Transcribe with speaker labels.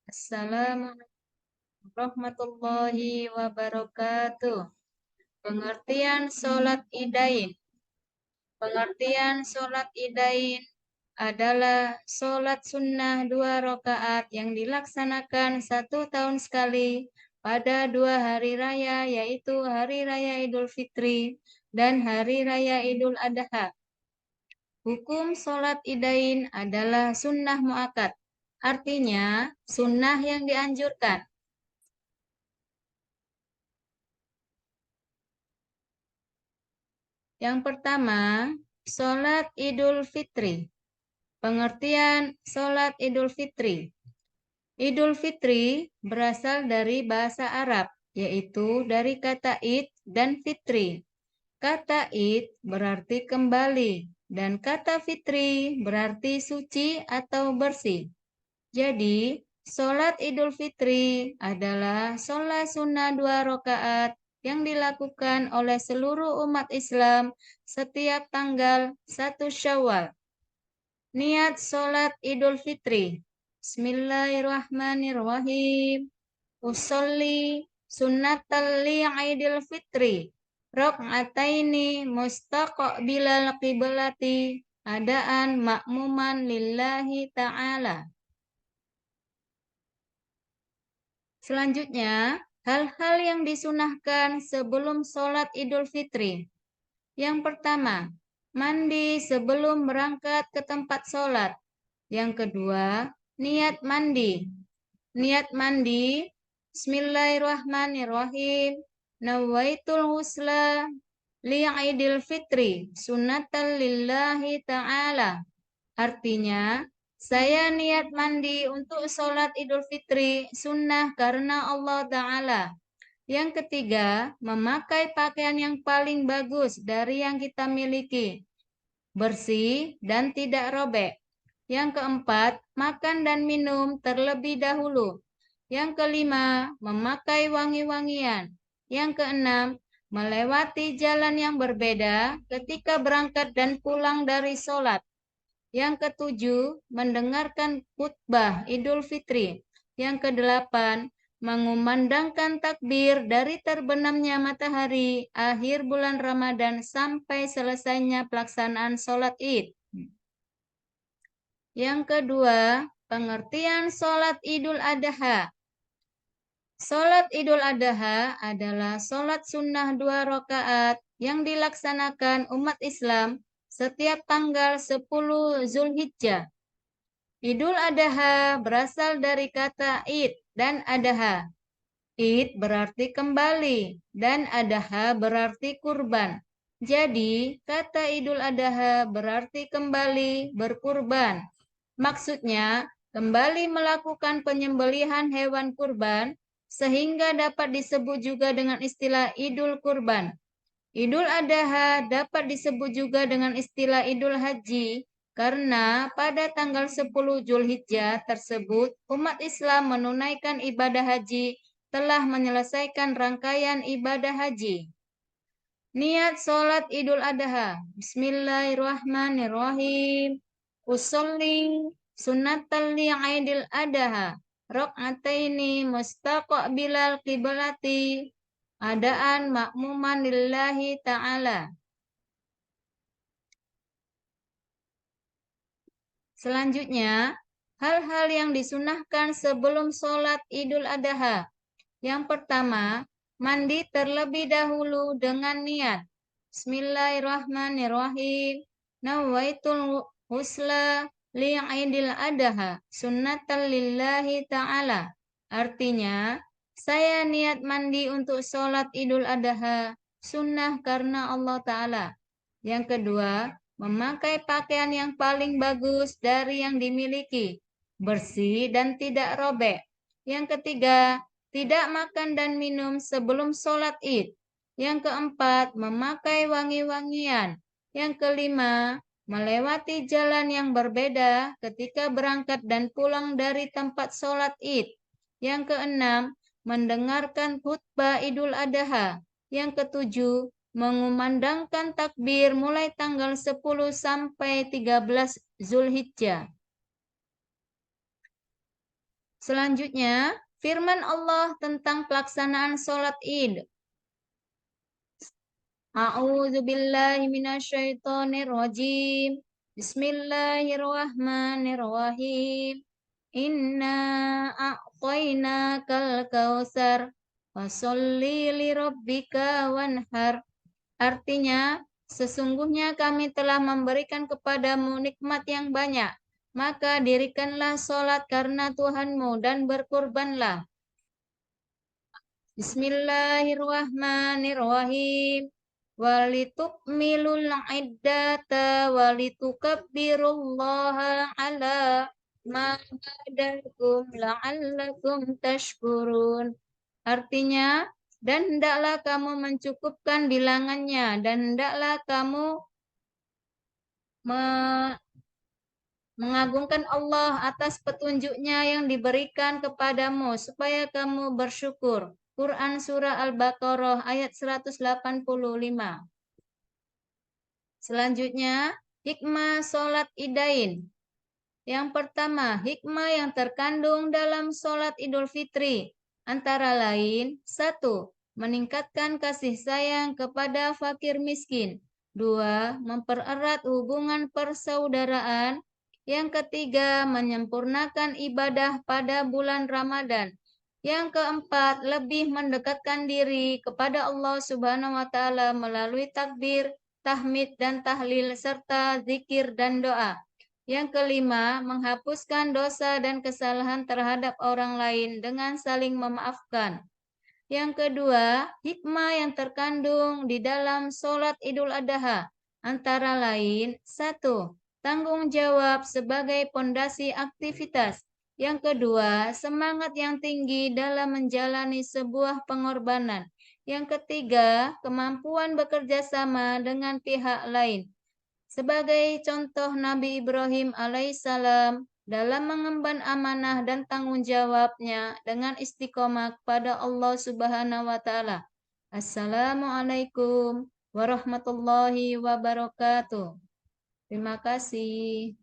Speaker 1: Assalamualaikum warahmatullahi wabarakatuh. Pengertian sholat idain. Pengertian sholat idain adalah sholat sunnah 2 rakaat yang dilaksanakan 1 tahun sekali pada 2 hari raya, yaitu Hari Raya Idul Fitri dan Hari Raya Idul Adha. Hukum sholat idain adalah sunnah muakkad, artinya sunnah yang dianjurkan. Yang pertama, sholat Idul Fitri. Pengertian sholat Idul Fitri. Idul Fitri berasal dari bahasa Arab, yaitu dari kata id dan fitri. Kata id berarti kembali, dan kata fitri berarti suci atau bersih. Jadi, sholat Idul Fitri adalah sholat sunnah 2 rakaat yang dilakukan oleh seluruh umat Islam setiap tanggal 1 Syawal. Niat sholat Idul Fitri. Bismillahirrahmanirrahim. Usolli sunnatal Idul Fitri. Rok'ataini mustaqbilal qiblati. Adaan makmuman lillahi ta'ala. Selanjutnya, hal-hal yang disunahkan sebelum sholat Idul Fitri. Yang pertama, mandi sebelum berangkat ke tempat sholat. Yang kedua, niat mandi. Niat mandi, Bismillahirrahmanirrahim. Nawaitul husla li'idil fitri sunnatan lillahi ta'ala. Artinya, saya niat mandi untuk sholat Idul Fitri sunnah karena Allah Ta'ala. Yang ketiga, memakai pakaian yang paling bagus dari yang kita miliki, bersih dan tidak robek. Yang keempat, makan dan minum terlebih dahulu. Yang kelima, memakai wangi-wangian. Yang keenam, melewati jalan yang berbeda ketika berangkat dan pulang dari sholat. Yang ketujuh, mendengarkan khutbah Idul Fitri. Yang kedelapan, mengumandangkan takbir dari terbenamnya matahari akhir bulan Ramadan sampai selesainya pelaksanaan sholat Id. Yang kedua, pengertian sholat Idul Adha. Sholat Idul Adha adalah sholat sunnah 2 rakaat yang dilaksanakan umat Islam setiap tanggal 10 Zulhijjah. Idul Adha berasal dari kata id dan adha. Id berarti kembali dan adha berarti kurban. Jadi, kata Idul Adha berarti kembali berkurban. Maksudnya, kembali melakukan penyembelihan hewan kurban sehingga dapat disebut juga dengan istilah Idul Kurban. Idul Adha dapat disebut juga dengan istilah Idul Haji karena pada tanggal 10 Zulhijjah tersebut umat Islam menunaikan ibadah haji telah menyelesaikan rangkaian ibadah haji. Niat sholat Idul Adha. Bismillahirrahmanirrahim. Usolli sunnatal li'idil adha. Rok'ataini mustaqbilal qiblati. Adaan makmuman lillahi ta'ala. Selanjutnya, hal-hal yang disunahkan sebelum sholat Idul Adha. Yang pertama, mandi terlebih dahulu dengan niat. Bismillahirrahmanirrahim. Nawaitul husla li'idil adha sunnatan lillahi ta'ala. Artinya, saya niat mandi untuk sholat Idul Adha, sunnah karena Allah Ta'ala. Yang kedua, memakai pakaian yang paling bagus dari yang dimiliki, bersih dan tidak robek. Yang ketiga, tidak makan dan minum sebelum sholat Id. Yang keempat, memakai wangi-wangian. Yang kelima, melewati jalan yang berbeda ketika berangkat dan pulang dari tempat sholat Id. Yang keenam, mendengarkan khutbah Idul Adha. Yang ketujuh, mengumandangkan takbir mulai tanggal 10 sampai 13 Zulhijjah. Selanjutnya, firman Allah tentang pelaksanaan sholat Id. A'udzu billahi minasyaitonir rajim. Bismillahirrahmanirrahim. Inna a'tainakal kautsar fasholli lirabbika wanhar. Artinya, sesungguhnya kami telah memberikan kepadamu nikmat yang banyak, maka dirikanlah sholat karena Tuhanmu dan berkurbanlah. Bismillahirrahmanirrahim. Walitukmilul iddata walitukabbirullaha ala ma hadakum la'allakum tashkurun. Artinya, dan hendaklah kamu mencukupkan bilangannya, dan hendaklah kamu mengagungkan Allah atas petunjuknya yang diberikan kepadamu, supaya kamu bersyukur. Quran Surah Al-Baqarah ayat 185. Selanjutnya, hikmah sholat idain. Yang pertama, hikmah yang terkandung dalam sholat Idul Fitri. Antara lain, 1. Meningkatkan kasih sayang kepada fakir miskin. 2. Mempererat hubungan persaudaraan. Yang ketiga, menyempurnakan ibadah pada bulan Ramadan. Yang keempat, lebih mendekatkan diri kepada Allah Subhanahu wa Ta'ala melalui takbir, tahmid, dan tahlil, serta zikir dan doa. Yang kelima, menghapuskan dosa dan kesalahan terhadap orang lain dengan saling memaafkan. Yang kedua, hikmah yang terkandung di dalam sholat Idul Adha. Antara lain, 1. Tanggung jawab sebagai pondasi aktivitas. Yang kedua, semangat yang tinggi dalam menjalani sebuah pengorbanan. Yang ketiga, kemampuan bekerja sama dengan pihak lain. Sebagai contoh Nabi Ibrahim alaihissalam dalam mengemban amanah dan tanggung jawabnya dengan istiqomah kepada Allah Subhanahu wa Ta'ala. Assalamualaikum warahmatullahi wabarakatuh. Terima kasih.